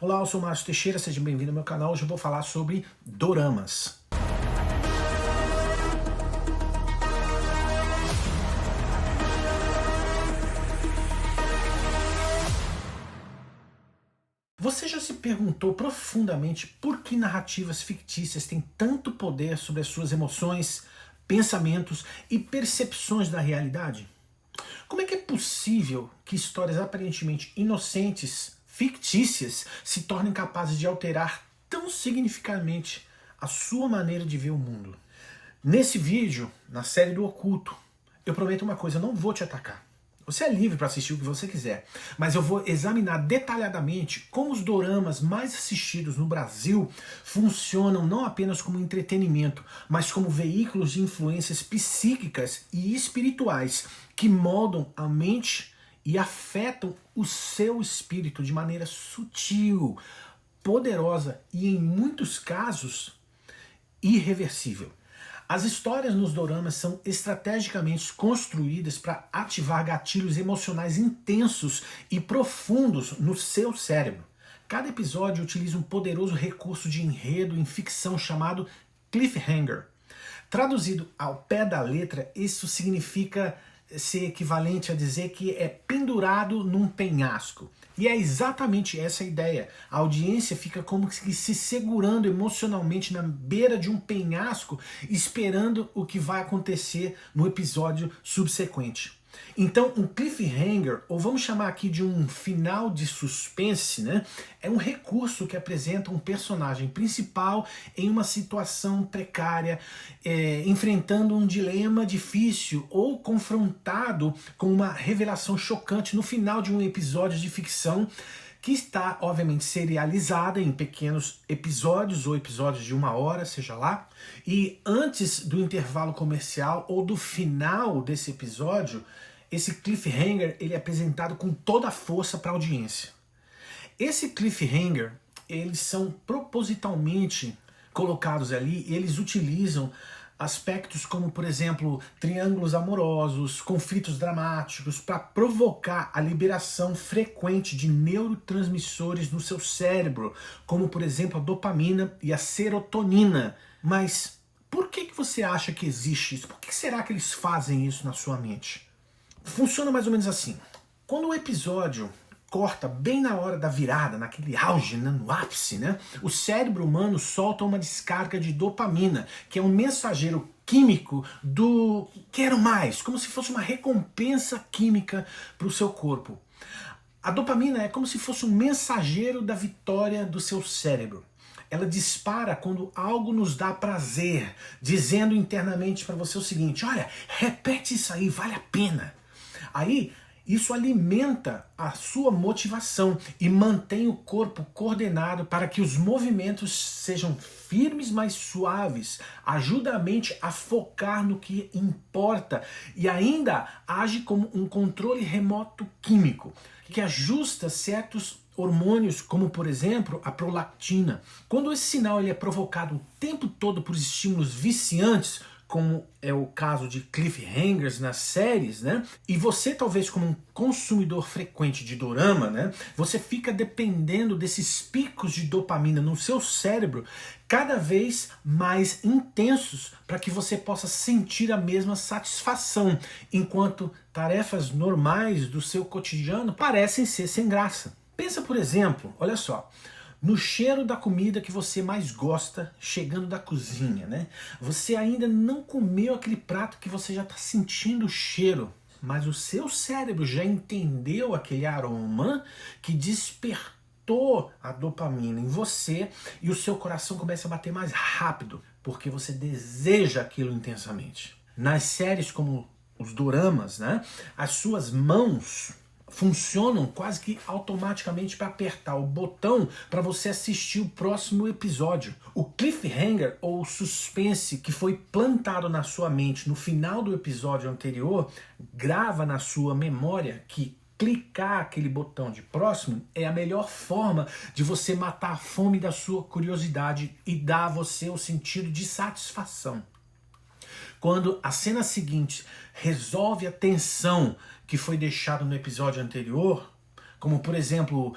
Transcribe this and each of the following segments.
Olá, eu sou o Márcio Teixeira, seja bem-vindo ao meu canal. Hoje eu vou falar sobre doramas. Você já se perguntou profundamente por que narrativas fictícias têm tanto poder sobre as suas emoções, pensamentos e percepções da realidade? Como é que é possível que histórias aparentemente inocentes, fictícias, se tornem capazes de alterar tão significativamente a sua maneira de ver o mundo? Nesse vídeo, na série do Oculto, eu prometo uma coisa, eu não vou te atacar. Você é livre para assistir o que você quiser, mas eu vou examinar detalhadamente como os doramas mais assistidos no Brasil funcionam não apenas como entretenimento, mas como veículos de influências psíquicas e espirituais que moldam a mente e afetam o seu espírito de maneira sutil, poderosa e, em muitos casos, irreversível. As histórias nos doramas são estrategicamente construídas para ativar gatilhos emocionais intensos e profundos no seu cérebro. Cada episódio utiliza um poderoso recurso de enredo em ficção chamado cliffhanger. Traduzido ao pé da letra, isso significa ser equivalente a dizer que é pendurado num penhasco. E é exatamente essa a ideia. A audiência fica como que se segurando emocionalmente na beira de um penhasco, esperando o que vai acontecer no episódio subsequente. Então, um cliffhanger, ou vamos chamar aqui de um final de suspense, né, é um recurso que apresenta um personagem principal em uma situação precária, enfrentando um dilema difícil ou confrontado com uma revelação chocante no final de um episódio de ficção que está, obviamente, serializada em pequenos episódios ou episódios de 1 hora, seja lá, e antes do intervalo comercial ou do final desse episódio, esse cliffhanger ele é apresentado com toda a força para a audiência. Esse cliffhanger, eles são propositalmente colocados ali, eles utilizam aspectos como, por exemplo, triângulos amorosos, conflitos dramáticos, para provocar a liberação frequente de neurotransmissores no seu cérebro, como, por exemplo, a dopamina e a serotonina. Mas por que você acha que existe isso? Por que será que eles fazem isso na sua mente? Funciona mais ou menos assim. Quando o episódio corta bem na hora da virada, naquele auge, né, no ápice, né, o cérebro humano solta uma descarga de dopamina, que é um mensageiro químico do quero mais, como se fosse uma recompensa química para o seu corpo. A dopamina é como se fosse um mensageiro da vitória do seu cérebro. Ela dispara quando algo nos dá prazer, dizendo internamente para você o seguinte: olha, repete isso aí, vale a pena. Aí, isso alimenta a sua motivação e mantém o corpo coordenado para que os movimentos sejam firmes, mas suaves. Ajuda a mente a focar no que importa e ainda age como um controle remoto químico, que ajusta certos hormônios, como por exemplo a prolactina. Quando esse sinal ele é provocado o tempo todo por estímulos viciantes, como é o caso de cliffhangers nas séries, né? E você talvez como um consumidor frequente de dorama, né? Você fica dependendo desses picos de dopamina no seu cérebro cada vez mais intensos para que você possa sentir a mesma satisfação, enquanto tarefas normais do seu cotidiano parecem ser sem graça. Pensa, por exemplo, olha só, no cheiro da comida que você mais gosta chegando da cozinha, né? Você ainda não comeu aquele prato que você já está sentindo o cheiro, mas o seu cérebro já entendeu aquele aroma que despertou a dopamina em você e o seu coração começa a bater mais rápido, porque você deseja aquilo intensamente. Nas séries como os doramas, né? As suas mãos funcionam quase que automaticamente para apertar o botão para você assistir o próximo episódio. O cliffhanger ou o suspense que foi plantado na sua mente no final do episódio anterior grava na sua memória que clicar aquele botão de próximo é a melhor forma de você matar a fome da sua curiosidade e dar a você o sentido de satisfação. Quando a cena seguinte resolve a tensão que foi deixada no episódio anterior, Como, por exemplo,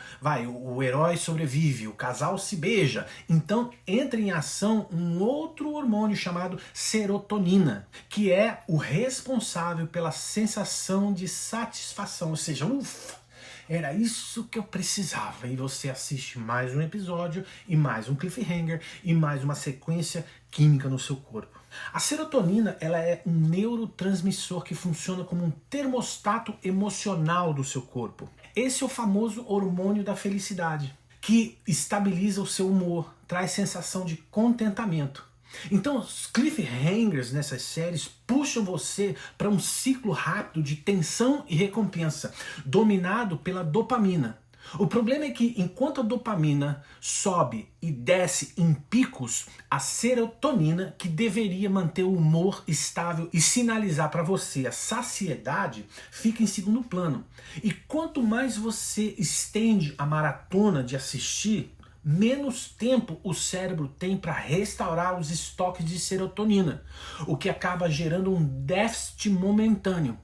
o herói sobrevive, o casal se beija. Então entra em ação um outro hormônio chamado serotonina, que é o responsável pela sensação de satisfação, ou seja, ufa, era isso que eu precisava. E você assiste mais um episódio, e mais um cliffhanger, e mais uma sequência química no seu corpo. A serotonina, ela é um neurotransmissor que funciona como um termostato emocional do seu corpo. Esse é o famoso hormônio da felicidade, que estabiliza o seu humor, traz sensação de contentamento. Então, os cliffhangers nessas séries puxam você para um ciclo rápido de tensão e recompensa, dominado pela dopamina. O problema é que enquanto a dopamina sobe e desce em picos, a serotonina, que deveria manter o humor estável e sinalizar para você a saciedade, fica em segundo plano. E quanto mais você estende a maratona de assistir, menos tempo o cérebro tem para restaurar os estoques de serotonina, o que acaba gerando um déficit momentâneo.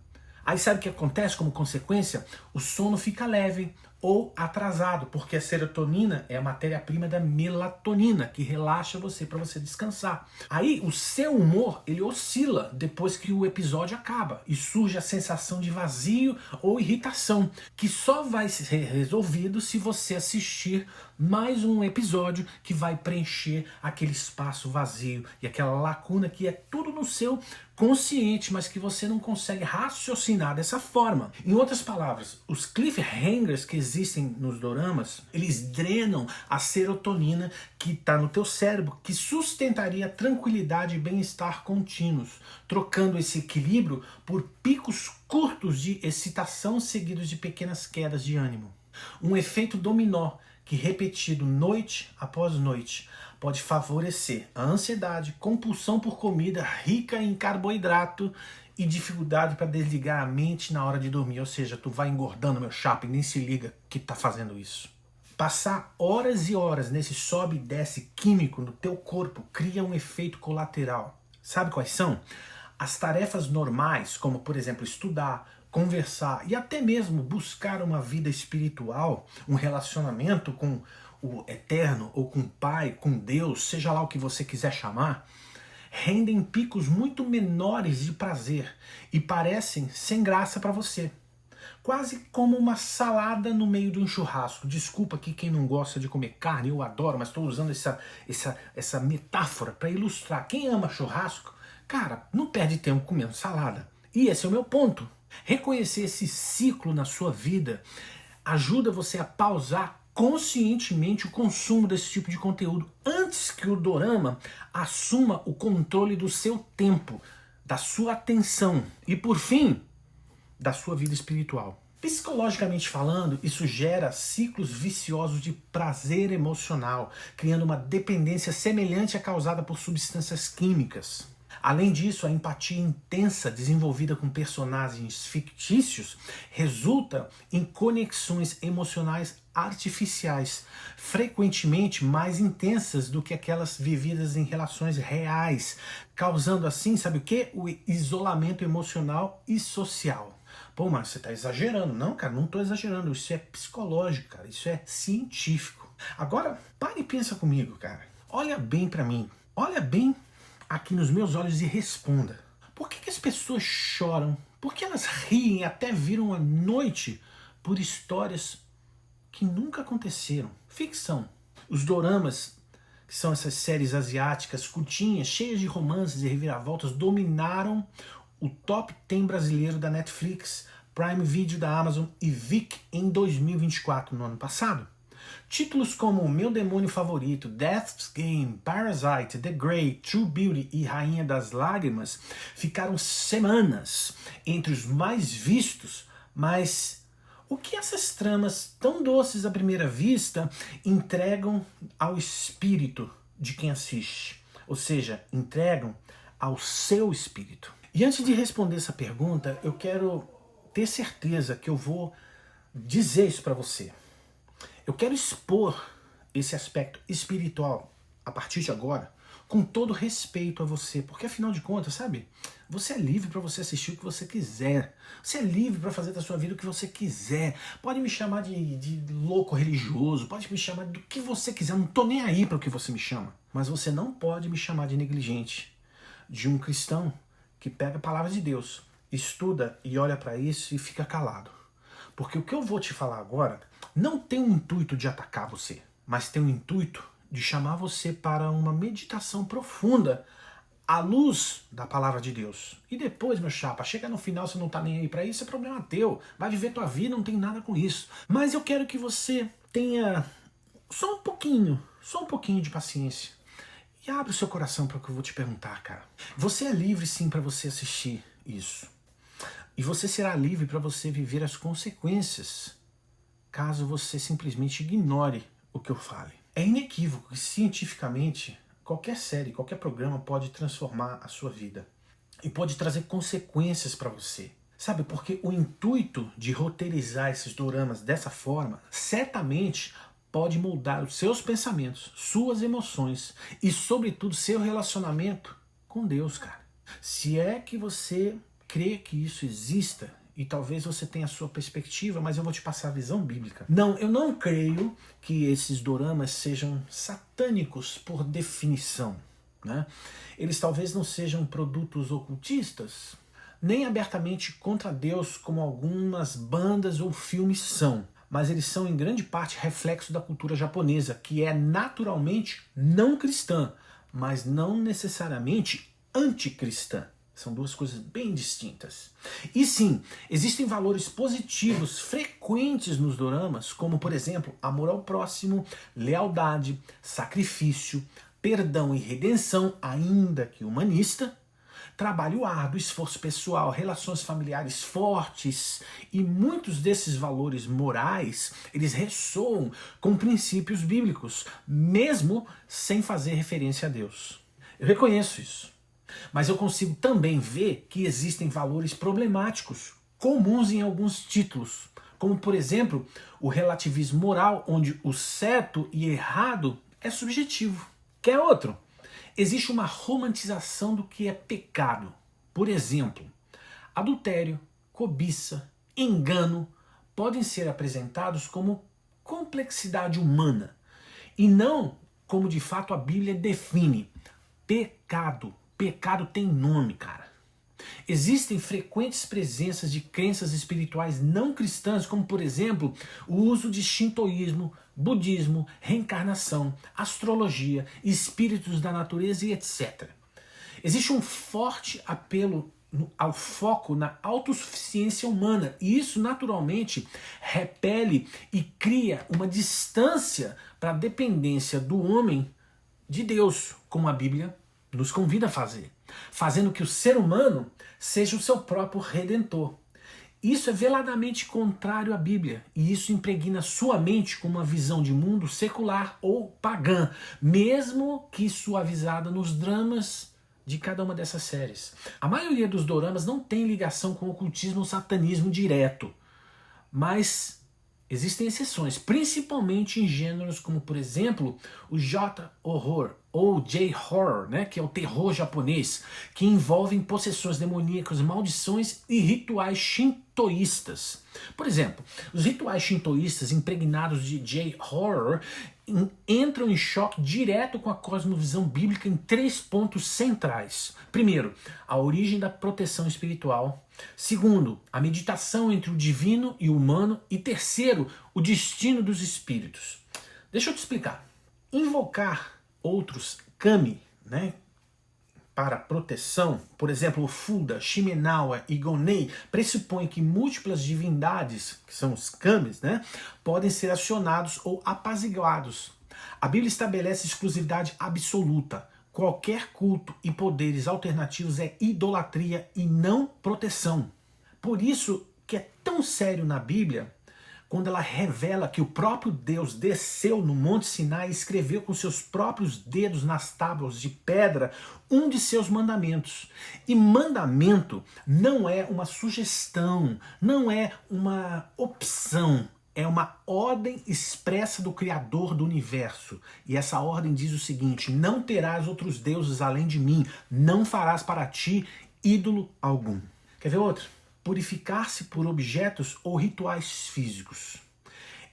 Aí sabe o que acontece como consequência? O sono fica leve ou atrasado, porque a serotonina é a matéria-prima da melatonina, que relaxa você para você descansar. Aí o seu humor, ele oscila depois que o episódio acaba e surge a sensação de vazio ou irritação, que só vai ser resolvido se você assistir mais um episódio que vai preencher aquele espaço vazio e aquela lacuna que é tudo no seu consciente, mas que você não consegue raciocinar dessa forma. Em outras palavras, os cliffhangers que existem nos doramas, eles drenam a serotonina que está no teu cérebro, que sustentaria a tranquilidade e bem-estar contínuos, trocando esse equilíbrio por picos curtos de excitação seguidos de pequenas quedas de ânimo. Um efeito dominó que, repetido noite após noite, pode favorecer a ansiedade, compulsão por comida rica em carboidrato e dificuldade para desligar a mente na hora de dormir. Ou seja, tu vai engordando, meu chapa, e nem se liga que tá fazendo isso. Passar horas e horas nesse sobe e desce químico no teu corpo cria um efeito colateral. Sabe quais são? As tarefas normais, como por exemplo estudar, conversar e até mesmo buscar uma vida espiritual, um relacionamento com o eterno ou com o Pai, com Deus, seja lá o que você quiser chamar, rendem picos muito menores de prazer e parecem sem graça para você. Quase como uma salada no meio de um churrasco. Desculpa aqui quem não gosta de comer carne, eu adoro, mas estou usando essa metáfora para ilustrar. Quem ama churrasco, cara, não perde tempo comendo salada. E esse é o meu ponto. Reconhecer esse ciclo na sua vida ajuda você a pausar conscientemente o consumo desse tipo de conteúdo antes que o dorama assuma o controle do seu tempo, da sua atenção e, por fim, da sua vida espiritual. Psicologicamente falando, isso gera ciclos viciosos de prazer emocional, criando uma dependência semelhante à causada por substâncias químicas. Além disso, a empatia intensa desenvolvida com personagens fictícios resulta em conexões emocionais artificiais, frequentemente mais intensas do que aquelas vividas em relações reais, causando assim, sabe o quê? O isolamento emocional e social. Pô, mas você tá exagerando. Não, cara, não tô exagerando. Isso é psicológico, cara. Isso é científico. Agora, pare e pensa comigo, cara. Olha bem pra mim. Olha bem aqui nos meus olhos e responda. Por que as pessoas choram? Por que elas riem e até viram a noite por histórias que nunca aconteceram? Ficção. Os doramas, que são essas séries asiáticas curtinhas, cheias de romances e reviravoltas, dominaram o top 10 brasileiro da Netflix, Prime Video da Amazon e Viki em 2024, no ano passado. Títulos como Meu Demônio Favorito, Death's Game, Parasite, The Grey, True Beauty e Rainha das Lágrimas ficaram semanas entre os mais vistos, mas o que essas tramas tão doces à primeira vista entregam ao espírito de quem assiste? Ou seja, entregam ao seu espírito. E antes de responder essa pergunta, eu quero ter certeza que eu vou dizer isso para você. Eu quero expor esse aspecto espiritual a partir de agora com todo respeito a você, porque afinal de contas, sabe, você é livre para você assistir o que você quiser, você é livre para fazer da sua vida o que você quiser, pode me chamar de louco religioso, pode me chamar do que você quiser, eu não tô nem aí para o que você me chama, mas você não pode me chamar de negligente, de um cristão que pega a palavra de Deus, estuda e olha para isso e fica calado, porque o que eu vou te falar agora não tem o intuito de atacar você, mas tem o intuito de chamar você para uma meditação profunda à luz da palavra de Deus. E depois, meu chapa, chega no final, você não tá nem aí para isso, é problema teu. Vai viver tua vida, não tem nada com isso. Mas eu quero que você tenha só um pouquinho de paciência. E abre o seu coração para o que eu vou te perguntar, cara. Você é livre sim para você assistir isso. E você será livre para você viver as consequências, caso você simplesmente ignore o que eu fale. É inequívoco que cientificamente qualquer série, qualquer programa pode transformar a sua vida e pode trazer consequências para você. Sabe, porque o intuito de roteirizar esses doramas dessa forma certamente pode moldar os seus pensamentos, suas emoções e, sobretudo, seu relacionamento com Deus, cara. Se é que você crê que isso exista, e talvez você tenha a sua perspectiva, mas eu vou te passar a visão bíblica. Não, eu não creio que esses doramas sejam satânicos por definição, né? Eles talvez não sejam produtos ocultistas, nem abertamente contra Deus, como algumas bandas ou filmes são. Mas eles são em grande parte reflexo da cultura japonesa, que é naturalmente não cristã, mas não necessariamente anticristã. São duas coisas bem distintas. E sim, existem valores positivos frequentes nos doramas, como por exemplo, amor ao próximo, lealdade, sacrifício, perdão e redenção, ainda que humanista, trabalho árduo, esforço pessoal, relações familiares fortes, e muitos desses valores morais, eles ressoam com princípios bíblicos, mesmo sem fazer referência a Deus. Eu reconheço isso. Mas eu consigo também ver que existem valores problemáticos, comuns em alguns títulos, como por exemplo, o relativismo moral, onde o certo e errado é subjetivo. Quer outro? Existe uma romantização do que é pecado. Por exemplo, adultério, cobiça, engano podem ser apresentados como complexidade humana e não como de fato a Bíblia define: pecado. Pecado tem nome, cara. Existem frequentes presenças de crenças espirituais não cristãs, como por exemplo, o uso de shintoísmo, budismo, reencarnação, astrologia, espíritos da natureza e etc. Existe um forte apelo ao foco na autossuficiência humana, e isso naturalmente repele e cria uma distância para a dependência do homem de Deus, como a Bíblia nos convida a fazer, fazendo que o ser humano seja o seu próprio redentor. Isso é veladamente contrário à Bíblia, e isso impregna sua mente com uma visão de mundo secular ou pagã, mesmo que suavizada nos dramas de cada uma dessas séries. A maioria dos doramas não tem ligação com o ocultismo ou satanismo direto, mas existem exceções, principalmente em gêneros como, por exemplo, o J-horror ou J-horror, né, que é o terror japonês, que envolvem possessões demoníacas, maldições e rituais shintoístas. Por exemplo, os rituais shintoístas impregnados de J-horror entram em choque direto com a cosmovisão bíblica em 3 pontos centrais. Primeiro, a origem da proteção espiritual. Segundo, a meditação entre o divino e o humano. E terceiro, o destino dos espíritos. Deixa eu te explicar. Invocar outros kami, né, para proteção, por exemplo, o Fuda, Shimenawa e Gonei, pressupõe que múltiplas divindades, que são os kamis, né, podem ser acionados ou apaziguados. A Bíblia estabelece exclusividade absoluta. Qualquer culto e poderes alternativos é idolatria e não proteção. Por isso que é tão sério na Bíblia quando ela revela que o próprio Deus desceu no Monte Sinai e escreveu com seus próprios dedos nas tábuas de pedra um de seus mandamentos. E mandamento não é uma sugestão, não é uma opção, é uma ordem expressa do Criador do universo. E essa ordem diz o seguinte: não terás outros deuses além de mim, não farás para ti ídolo algum. Quer ver outro? Purificar-se por objetos ou rituais físicos.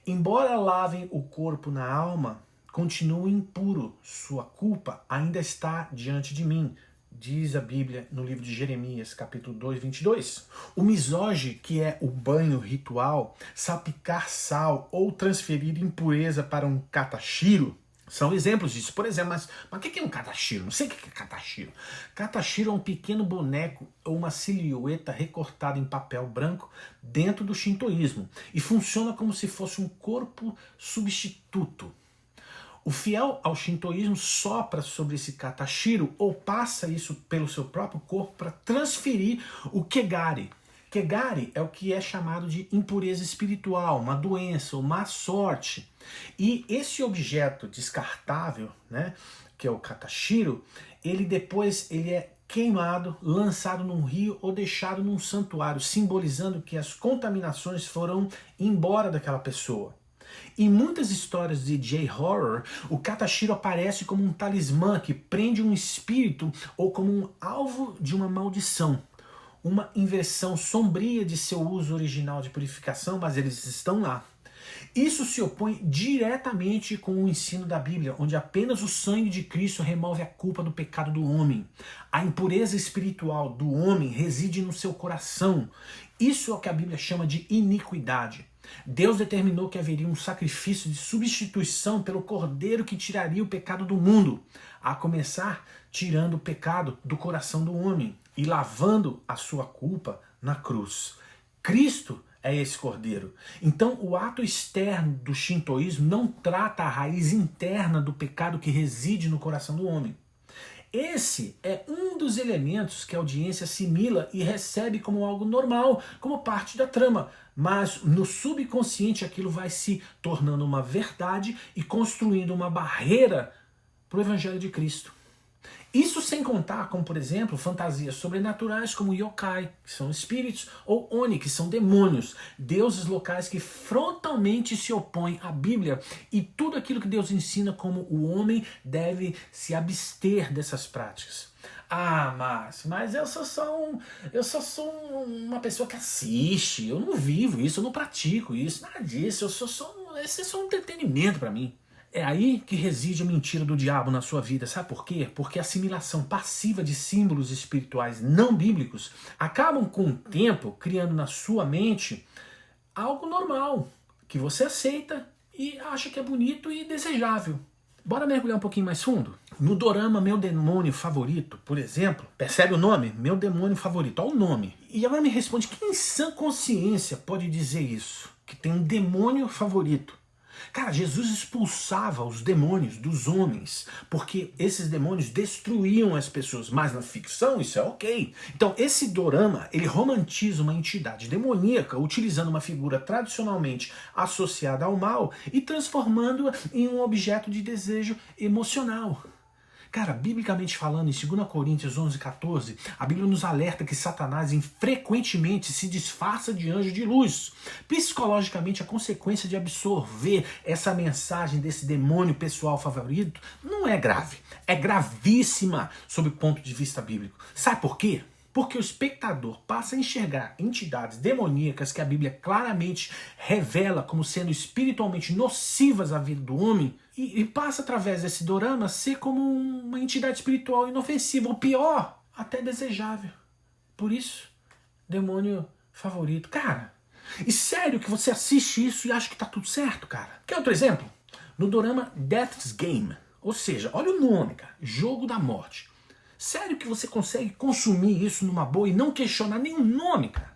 Embora lavem o corpo na alma, continue impuro, sua culpa ainda está diante de mim, diz a Bíblia no livro de Jeremias, capítulo 2, 22. O misoge, que é o banho ritual, salpicar sal ou transferir impureza para um catachiro, são exemplos disso. Por exemplo, mas o que é um catachiro? Não sei o que é catachiro. Catachiro é um pequeno boneco ou uma silhueta recortada em papel branco dentro do shintoísmo e funciona como se fosse um corpo substituto. O fiel ao shintoísmo sopra sobre esse katashiro ou passa isso pelo seu próprio corpo para transferir o kegari. Kegari é o que é chamado de impureza espiritual, uma doença, uma má sorte. E esse objeto descartável, né, que é o katashiro, ele é queimado, lançado num rio ou deixado num santuário, simbolizando que as contaminações foram embora daquela pessoa. Em muitas histórias de J-Horror, o katashiro aparece como um talismã que prende um espírito ou como um alvo de uma maldição. Uma inversão sombria de seu uso original de purificação, mas eles estão lá. Isso se opõe diretamente com o ensino da Bíblia, onde apenas o sangue de Cristo remove a culpa do pecado do homem. A impureza espiritual do homem reside no seu coração. Isso é o que a Bíblia chama de iniquidade. Deus determinou que haveria um sacrifício de substituição pelo cordeiro que tiraria o pecado do mundo, a começar tirando o pecado do coração do homem e lavando a sua culpa na cruz. Cristo é esse cordeiro. Então o ato externo do shintoísmo não trata a raiz interna do pecado que reside no coração do homem. Esse é um dos elementos que a audiência assimila e recebe como algo normal, como parte da trama. Mas no subconsciente aquilo vai se tornando uma verdade e construindo uma barreira para o Evangelho de Cristo. Isso sem contar com, por exemplo, fantasias sobrenaturais como yokai, que são espíritos, ou oni, que são demônios, deuses locais que frontalmente se opõem à Bíblia e tudo aquilo que Deus ensina como o homem deve se abster dessas práticas. Ah, mas eu só sou uma pessoa que assiste, eu não vivo isso, eu não pratico isso, nada disso, esse é só um entretenimento para mim. É aí que reside a mentira do diabo na sua vida. Sabe por quê? Porque a assimilação passiva de símbolos espirituais não bíblicos acabam com o tempo criando na sua mente algo normal, que você aceita e acha que é bonito e desejável. Bora mergulhar um pouquinho mais fundo? No dorama Meu Demônio Favorito, por exemplo, percebe o nome? Meu Demônio Favorito, olha o nome. E agora me responde, quem em sã consciência pode dizer isso? Que tem um demônio favorito? Cara, Jesus expulsava os demônios dos homens, porque esses demônios destruíam as pessoas, mas na ficção isso é ok. Então esse dorama, ele romantiza uma entidade demoníaca, utilizando uma figura tradicionalmente associada ao mal e transformando-a em um objeto de desejo emocional. Cara, biblicamente falando, em 2 Coríntios 11:14, a Bíblia nos alerta que Satanás frequentemente se disfarça de anjo de luz. Psicologicamente, a consequência de absorver essa mensagem desse demônio pessoal favorito não é grave. É gravíssima sob o ponto de vista bíblico. Sabe por quê? Porque o espectador passa a enxergar entidades demoníacas que a Bíblia claramente revela como sendo espiritualmente nocivas à vida do homem e passa através desse dorama a ser como uma entidade espiritual inofensiva, ou pior, até desejável. Por isso, demônio favorito. Cara, e sério que você assiste isso e acha que tá tudo certo, cara? Quer outro exemplo? No dorama Death's Game, ou seja, olha o nome, cara, Jogo da Morte. Sério que você consegue consumir isso numa boa e não questionar nenhum nome, cara?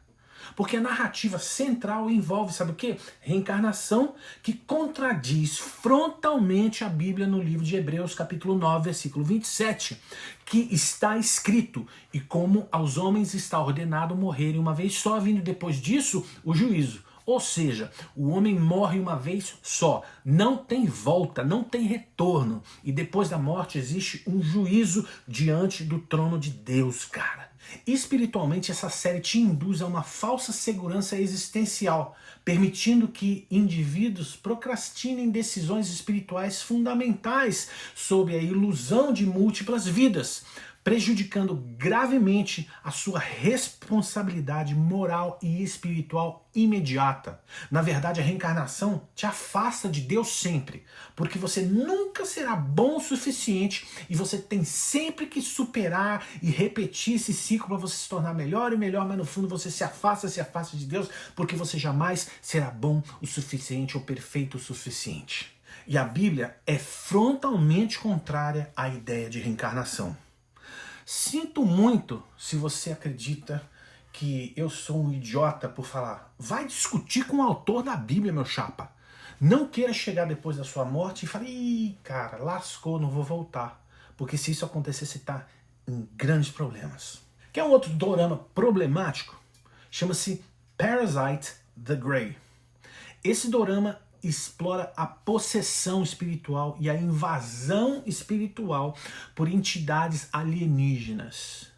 Porque a narrativa central envolve, sabe o quê? Reencarnação, que contradiz frontalmente a Bíblia no livro de Hebreus, capítulo 9, versículo 27, que está escrito: e como aos homens está ordenado morrerem uma vez só, vindo depois disso o juízo. Ou seja, o homem morre uma vez só, não tem volta, não tem retorno. E depois da morte existe um juízo diante do trono de Deus, cara. Espiritualmente, essa série te induz a uma falsa segurança existencial, permitindo que indivíduos procrastinem decisões espirituais fundamentais sob a ilusão de múltiplas vidas, prejudicando gravemente a sua responsabilidade moral e espiritual imediata. Na verdade, a reencarnação te afasta de Deus sempre, porque você nunca será bom o suficiente e você tem sempre que superar e repetir esse ciclo para você se tornar melhor e melhor, mas no fundo você se afasta de Deus, porque você jamais será bom o suficiente ou perfeito o suficiente. E a Bíblia é frontalmente contrária à ideia de reencarnação. Sinto muito se você acredita que eu sou um idiota por falar. Vai discutir com o autor da Bíblia, meu chapa. Não queira chegar depois da sua morte e falar, ih, cara, lascou, não vou voltar. Porque se isso acontecer, você está em grandes problemas. Quer um outro dorama problemático? Chama-se Parasite the Grey. Esse dorama explora a possessão espiritual e a invasão espiritual por entidades alienígenas.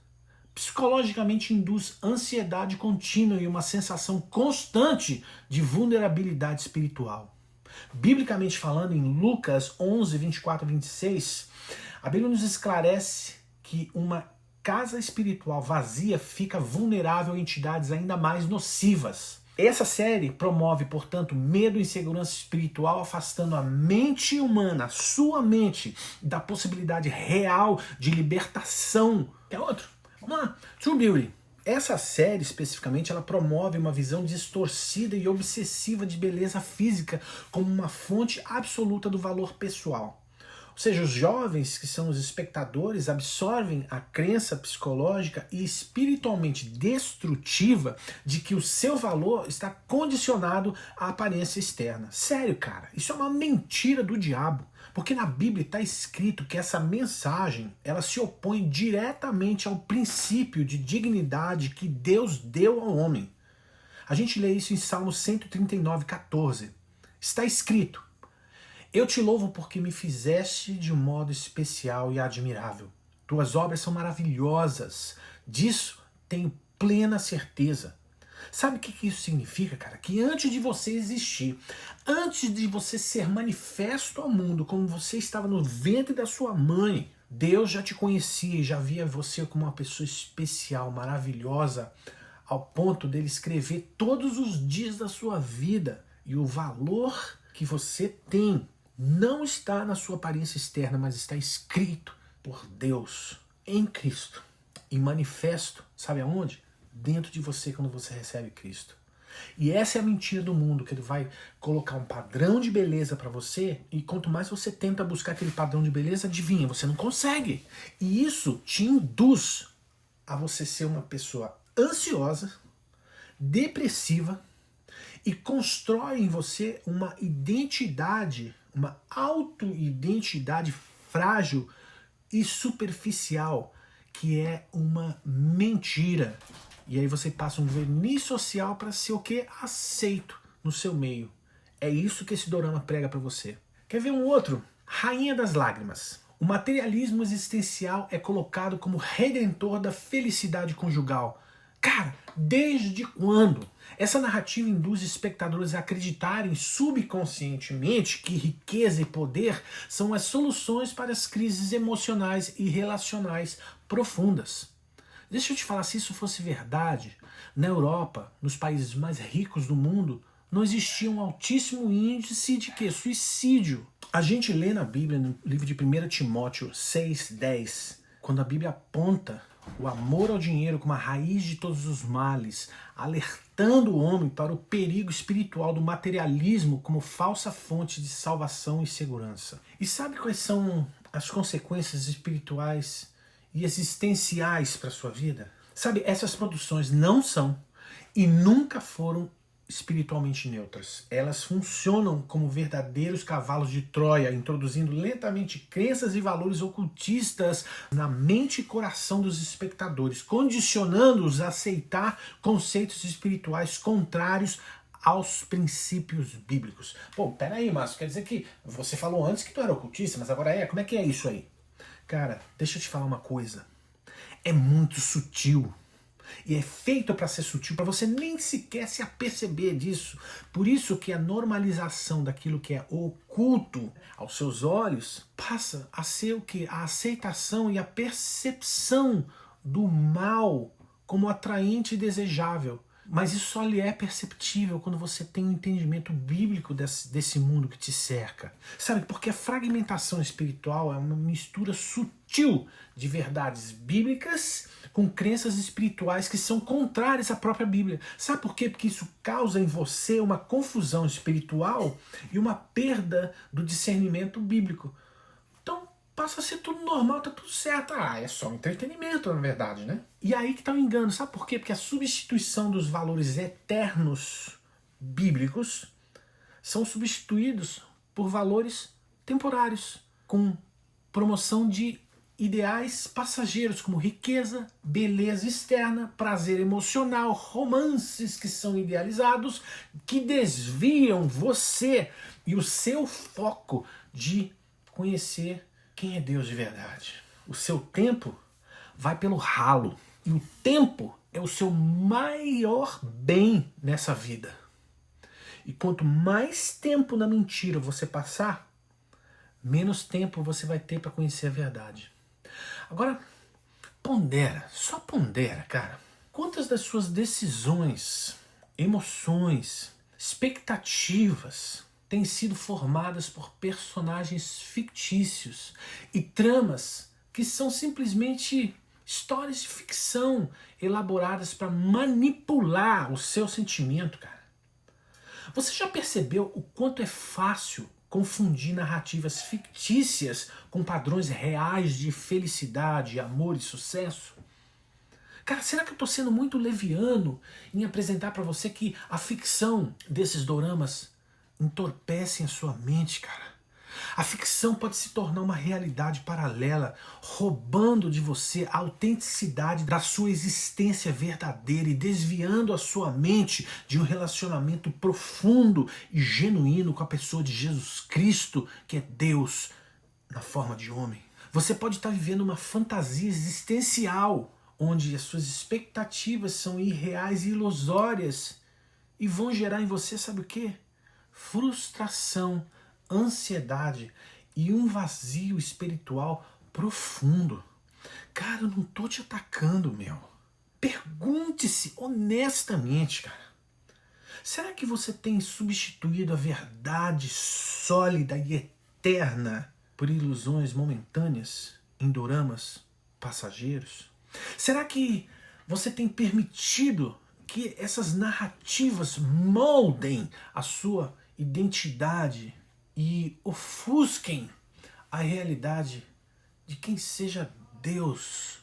Psicologicamente induz ansiedade contínua e uma sensação constante de vulnerabilidade espiritual. Biblicamente falando, em Lucas 11, 24 e 26, a Bíblia nos esclarece que uma casa espiritual vazia fica vulnerável a entidades ainda mais nocivas. Essa série promove, portanto, medo e insegurança espiritual, afastando a mente humana, a sua mente, da possibilidade real de libertação. Quer outro? Vamos lá. True Beauty. Essa série, especificamente, ela promove uma visão distorcida e obsessiva de beleza física como uma fonte absoluta do valor pessoal. Ou seja, os jovens, que são os espectadores, absorvem a crença psicológica e espiritualmente destrutiva de que o seu valor está condicionado à aparência externa. Sério, cara, isso é uma mentira do diabo. Porque na Bíblia está escrito que essa mensagem ela se opõe diretamente ao princípio de dignidade que Deus deu ao homem. A gente lê isso em Salmo 139, 14. Está escrito: eu te louvo porque me fizeste de um modo especial e admirável. Tuas obras são maravilhosas. Disso tenho plena certeza. Sabe o que isso significa, cara? Que antes de você existir, antes de você ser manifesto ao mundo, como você estava no ventre da sua mãe, Deus já te conhecia e já via você como uma pessoa especial, maravilhosa, ao ponto dele escrever todos os dias da sua vida. E o valor que você tem não está na sua aparência externa, mas está escrito por Deus em Cristo e manifesto, sabe aonde? Dentro de você quando você recebe Cristo. E essa é a mentira do mundo, que ele vai colocar um padrão de beleza para você e quanto mais você tenta buscar aquele padrão de beleza, adivinha, você não consegue. E isso te induz a você ser uma pessoa ansiosa, depressiva e constrói em você uma identidade, uma auto-identidade frágil e superficial, que é uma mentira. E aí você passa um verniz social para ser o quê? Aceito no seu meio. É isso que esse dorama prega para você. Quer ver um outro? Rainha das Lágrimas. O materialismo existencial é colocado como redentor da felicidade conjugal. Cara, desde quando? Essa narrativa induz espectadores a acreditarem subconscientemente que riqueza e poder são as soluções para as crises emocionais e relacionais profundas. Deixa eu te falar, se isso fosse verdade, na Europa, nos países mais ricos do mundo, não existia um altíssimo índice de quê? Suicídio. A gente lê na Bíblia, no livro de 1 Timóteo 6,10, quando a Bíblia aponta o amor ao dinheiro como a raiz de todos os males, alertando o homem para o perigo espiritual do materialismo como falsa fonte de salvação e segurança. E sabe quais são as consequências espirituais e existenciais para a sua vida? Sabe, essas produções não são e nunca foram espiritualmente neutras. Elas funcionam como verdadeiros cavalos de Troia, introduzindo lentamente crenças e valores ocultistas na mente e coração dos espectadores, condicionando-os a aceitar conceitos espirituais contrários aos princípios bíblicos. Pô, peraí, Márcio, quer dizer que você falou antes que tu era ocultista, mas agora é? Como é que é isso aí? Cara, deixa eu te falar uma coisa. É muito sutil. E é feito para ser sutil, para você nem sequer se aperceber disso. Por isso que a normalização daquilo que é oculto aos seus olhos passa a ser o quê? A aceitação e a percepção do mal como atraente e desejável. Mas isso só lhe é perceptível quando você tem um entendimento bíblico desse mundo que te cerca. Sabe, porque a fragmentação espiritual é uma mistura sutil de verdades bíblicas com crenças espirituais que são contrárias à própria Bíblia. Sabe por quê? Porque isso causa em você uma confusão espiritual e uma perda do discernimento bíblico. Então passa a ser tudo normal, tá tudo certo. Ah, é só um entretenimento, na verdade, né? E aí que tá o engano, sabe por quê? Porque a substituição dos valores eternos bíblicos são substituídos por valores temporários, com promoção de ideais passageiros, como riqueza, beleza externa, prazer emocional, romances que são idealizados, que desviam você e o seu foco de conhecer quem é Deus de verdade. O seu tempo vai pelo ralo. E o tempo é o seu maior bem nessa vida. E quanto mais tempo na mentira você passar, menos tempo você vai ter para conhecer a verdade. Agora, pondera, só pondera, cara. Quantas das suas decisões, emoções, expectativas têm sido formadas por personagens fictícios e tramas que são simplesmente histórias de ficção elaboradas para manipular o seu sentimento, cara? Você já percebeu o quanto é fácil confundir narrativas fictícias com padrões reais de felicidade, amor e sucesso? Cara, será que eu estou sendo muito leviano em apresentar para você que a ficção desses doramas entorpecem a sua mente, cara? A ficção pode se tornar uma realidade paralela, roubando de você a autenticidade da sua existência verdadeira e desviando a sua mente de um relacionamento profundo e genuíno com a pessoa de Jesus Cristo, que é Deus na forma de homem. Você pode estar vivendo uma fantasia existencial, onde as suas expectativas são irreais e ilusórias e vão gerar em você, sabe o quê? Frustração, ansiedade e um vazio espiritual profundo. Cara, eu não tô te atacando, meu. Pergunte-se honestamente, cara. Será que você tem substituído a verdade sólida e eterna por ilusões momentâneas em doramas passageiros? Será que você tem permitido que essas narrativas moldem a sua identidade e ofusquem a realidade de quem seja Deus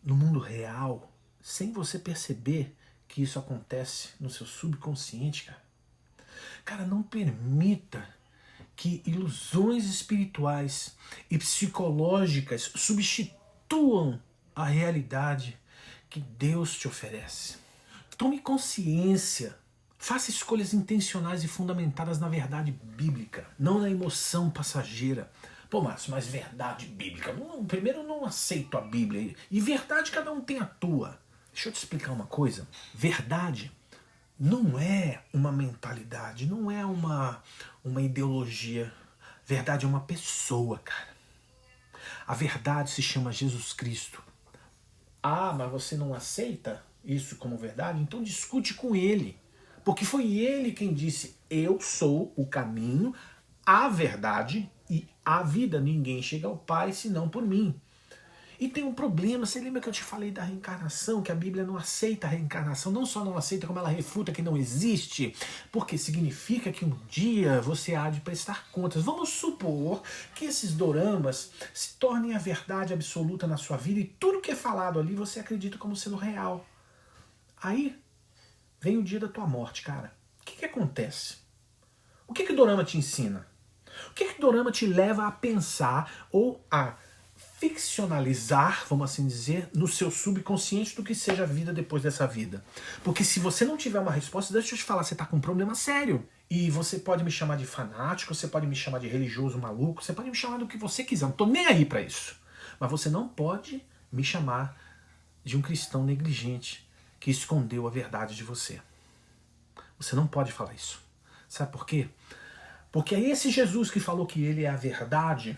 no mundo real, sem você perceber que isso acontece no seu subconsciente, cara? Cara, não permita que ilusões espirituais e psicológicas substituam a realidade que Deus te oferece. Tome consciência. Faça escolhas intencionais e fundamentadas na verdade bíblica, não na emoção passageira. Pô, Márcio, mas verdade bíblica? Não, primeiro eu não aceito a Bíblia. E verdade cada um tem a tua. Deixa eu te explicar uma coisa. Verdade não é uma mentalidade, não é uma ideologia. Verdade é uma pessoa, cara. A verdade se chama Jesus Cristo. Ah, mas você não aceita isso como verdade? Então discute com ele. Porque foi ele quem disse: eu sou o caminho, a verdade e a vida. Ninguém chega ao Pai senão por mim. E tem um problema, você lembra que eu te falei da reencarnação, que a Bíblia não aceita a reencarnação, não só não aceita, como ela refuta que não existe, porque significa que um dia você há de prestar contas. Vamos supor que esses doramas se tornem a verdade absoluta na sua vida e tudo que é falado ali você acredita como sendo real. Aí vem o dia da tua morte, cara. O que acontece? O que o dorama te ensina? O que o dorama te leva a pensar ou a ficcionalizar, vamos assim dizer, no seu subconsciente do que seja a vida depois dessa vida. Porque se você não tiver uma resposta, deixa eu te falar, você está com um problema sério. E você pode me chamar de fanático, você pode me chamar de religioso maluco, você pode me chamar do que você quiser, não estou nem aí para isso. Mas você não pode me chamar de um cristão negligente que escondeu a verdade de você. Você não pode falar isso. Sabe por quê? Porque esse Jesus que falou que ele é a verdade,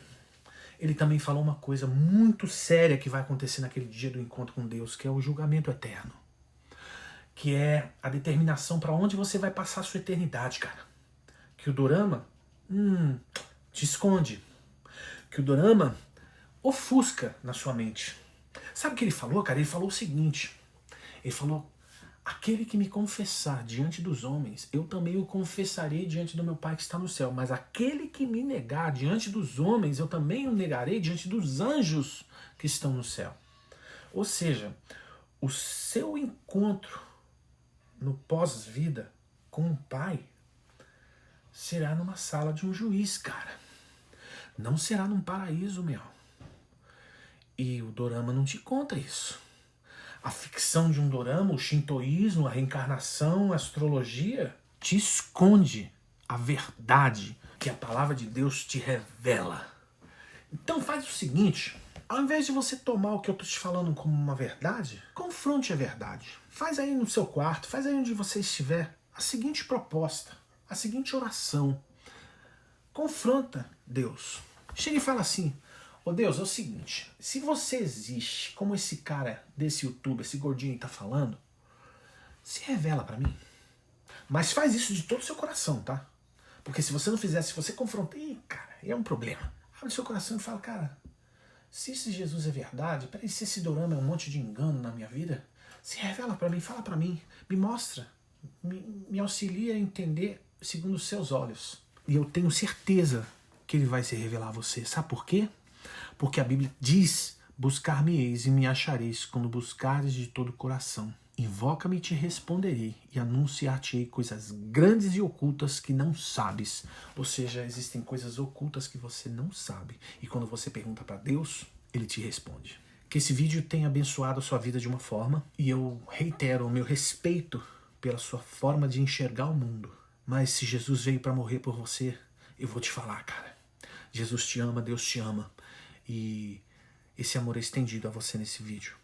ele também falou uma coisa muito séria que vai acontecer naquele dia do encontro com Deus, que é o julgamento eterno. Que é a determinação para onde você vai passar a sua eternidade, cara. Que o dorama te esconde. Que o dorama ofusca na sua mente. Sabe o que ele falou, cara? Ele falou o seguinte. Ele falou: aquele que me confessar diante dos homens, eu também o confessarei diante do meu Pai que está no céu. Mas aquele que me negar diante dos homens, eu também o negarei diante dos anjos que estão no céu. Ou seja, o seu encontro no pós-vida com o Pai será numa sala de um juiz, cara. Não será num paraíso, meu. E o dorama não te conta isso. A ficção de um dorama, o shintoísmo, a reencarnação, a astrologia, te esconde a verdade que a palavra de Deus te revela. Então faz o seguinte, ao invés de você tomar o que eu estou te falando como uma verdade, confronte a verdade. Faz aí no seu quarto, faz aí onde você estiver a seguinte proposta, a seguinte oração. Confronta Deus. Chega e fala assim: ô Deus, é o seguinte, se você existe, como esse cara desse YouTube, esse gordinho aí tá falando, se revela pra mim. Mas faz isso de todo o seu coração, tá? Porque se você não fizer, se você confrontar, cara, é um problema. Abre seu coração e fala: cara, se esse Jesus é verdade, peraí, se esse dorama é um monte de engano na minha vida, se revela pra mim, fala pra mim, me mostra, me auxilia a entender segundo os seus olhos. E eu tenho certeza que ele vai se revelar a você. Sabe por quê? Porque a Bíblia diz: buscar-me-eis e me achareis quando buscares de todo o coração. Invoca-me e te responderei, e anunciar-te-ei coisas grandes e ocultas que não sabes. Ou seja, existem coisas ocultas que você não sabe. E quando você pergunta para Deus, ele te responde. Que esse vídeo tenha abençoado a sua vida de uma forma, e eu reitero o meu respeito pela sua forma de enxergar o mundo. Mas se Jesus veio para morrer por você, eu vou te falar, cara. Jesus te ama, Deus te ama. E esse amor é estendido a você nesse vídeo.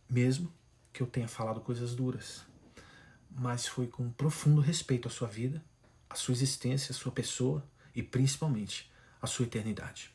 Mesmo que eu tenha falado coisas duras. Mas foi com profundo respeito à sua vida, à sua existência, à sua pessoa e principalmente à sua eternidade.